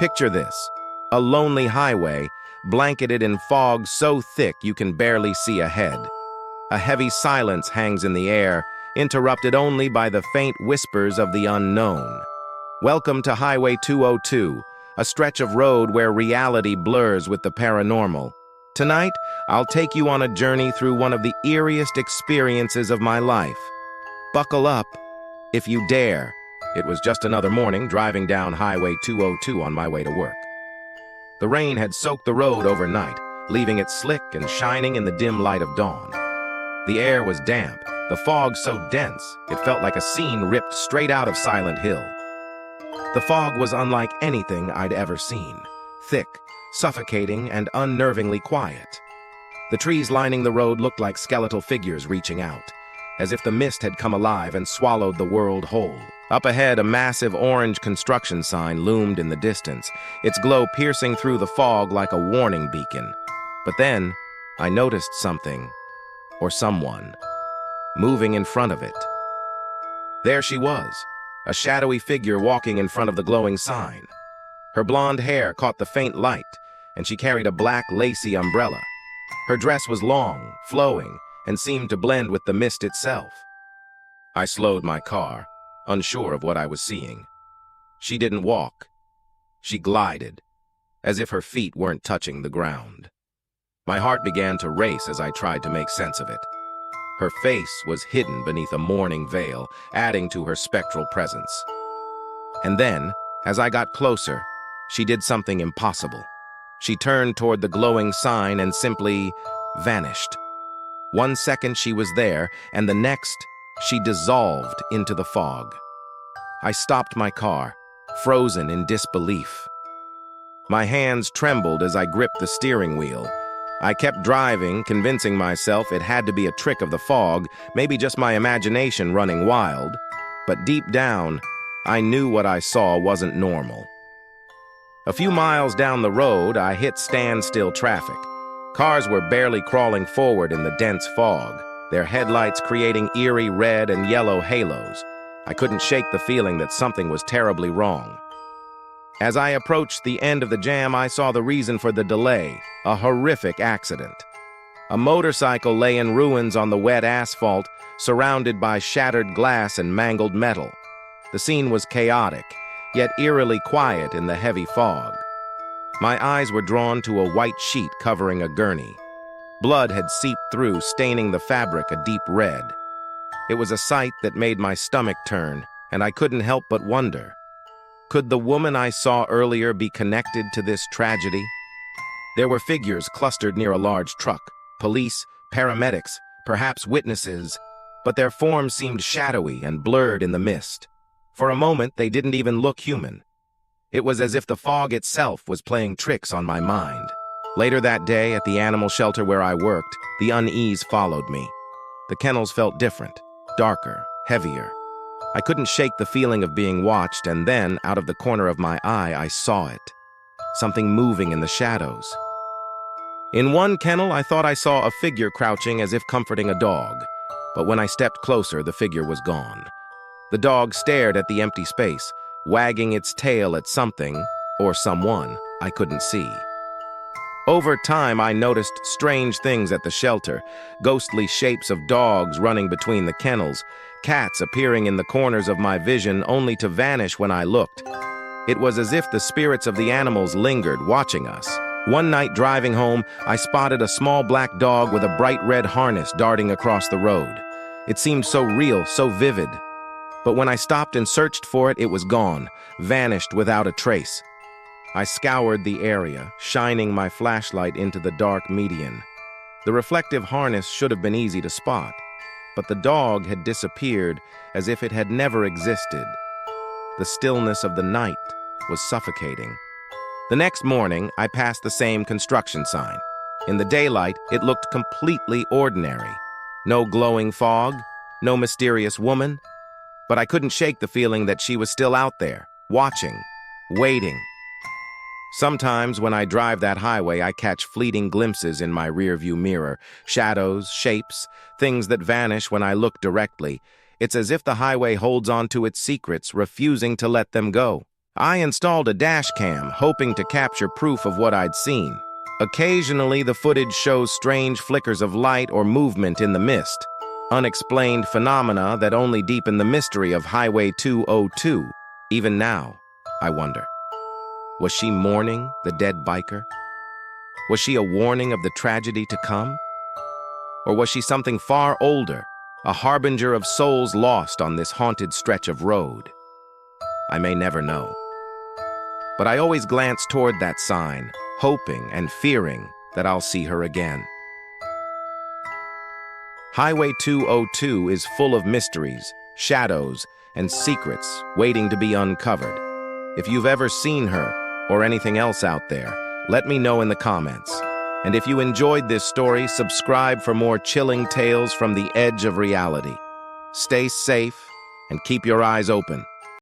Picture this: a lonely highway, blanketed in fog so thick you can barely see ahead. A heavy silence hangs in the air, interrupted only by the faint whispers of the unknown. Welcome to Highway 202, a stretch of road where reality blurs with the paranormal. Tonight, I'll take you on a journey through one of the eeriest experiences of my life. Buckle up, if you dare. It was just another morning driving down Highway 202 on my way to work. The rain had soaked the road overnight, leaving it slick and shining in the dim light of dawn. The air was damp, the fog so dense, it felt like a scene ripped straight out of Silent Hill. The fog was unlike anything I'd ever seen, thick, suffocating, and unnervingly quiet. The trees lining the road looked like skeletal figures reaching out, as if the mist had come alive and swallowed the world whole. Up ahead, a massive orange construction sign loomed in the distance, its glow piercing through the fog like a warning beacon. But then, I noticed something, or someone, moving in front of it. There she was, a shadowy figure walking in front of the glowing sign. Her blonde hair caught the faint light, and she carried a black, lacy umbrella. Her dress was long, flowing, and seemed to blend with the mist itself. I slowed my car, unsure of what I was seeing. She didn't walk. She glided, as if her feet weren't touching the ground. My heart began to race as I tried to make sense of it. Her face was hidden beneath a mourning veil, adding to her spectral presence. And then, as I got closer, she did something impossible. She turned toward the glowing sign and simply vanished. 1 second she was there, and the next, she dissolved into the fog. I stopped my car, frozen in disbelief. My hands trembled as I gripped the steering wheel. I kept driving, convincing myself it had to be a trick of the fog, maybe just my imagination running wild. But deep down, I knew what I saw wasn't normal. A few miles down the road, I hit standstill traffic. Cars were barely crawling forward in the dense fog, their headlights creating eerie red and yellow halos. I couldn't shake the feeling that something was terribly wrong. As I approached the end of the jam, I saw the reason for the delay, a horrific accident. A motorcycle lay in ruins on the wet asphalt, surrounded by shattered glass and mangled metal. The scene was chaotic, yet eerily quiet in the heavy fog. My eyes were drawn to a white sheet covering a gurney. Blood had seeped through, staining the fabric a deep red. It was a sight that made my stomach turn, and I couldn't help but wonder. Could the woman I saw earlier be connected to this tragedy? There were figures clustered near a large truck, police, paramedics, perhaps witnesses, but their forms seemed shadowy and blurred in the mist. For a moment, they didn't even look human. It was as if the fog itself was playing tricks on my mind. Later that day, at the animal shelter where I worked, the unease followed me. The kennels felt different, darker, heavier. I couldn't shake the feeling of being watched, and then, out of the corner of my eye, I saw it. Something moving in the shadows. In one kennel, I thought I saw a figure crouching as if comforting a dog. But when I stepped closer, the figure was gone. The dog stared at the empty space, wagging its tail at something, or someone, I couldn't see. Over time, I noticed strange things at the shelter, ghostly shapes of dogs running between the kennels, cats appearing in the corners of my vision only to vanish when I looked. It was as if the spirits of the animals lingered, watching us. One night driving home, I spotted a small black dog with a bright red harness darting across the road. It seemed so real, so vivid. But when I stopped and searched for it, it was gone, vanished without a trace. I scoured the area, shining my flashlight into the dark median. The reflective harness should have been easy to spot, but the dog had disappeared as if it had never existed. The stillness of the night was suffocating. The next morning, I passed the same construction sign. In the daylight, it looked completely ordinary. No glowing fog, no mysterious woman, but I couldn't shake the feeling that she was still out there, watching, waiting. Sometimes when I drive that highway, I catch fleeting glimpses in my rearview mirror, shadows, shapes, things that vanish when I look directly. It's as if the highway holds on to its secrets, refusing to let them go. I installed a dash cam, hoping to capture proof of what I'd seen. Occasionally, the footage shows strange flickers of light or movement in the mist, unexplained phenomena that only deepen the mystery of Highway 202. Even now, I wonder, was she mourning the dead biker? Was she a warning of the tragedy to come? Or was she something far older, a harbinger of souls lost on this haunted stretch of road? I may never know. But I always glance toward that sign, hoping and fearing that I'll see her again. Highway 202 is full of mysteries, shadows, and secrets waiting to be uncovered. If you've ever seen her, or anything else out there, let me know in the comments. And if you enjoyed this story, subscribe for more chilling tales from the edge of reality. Stay safe and keep your eyes open.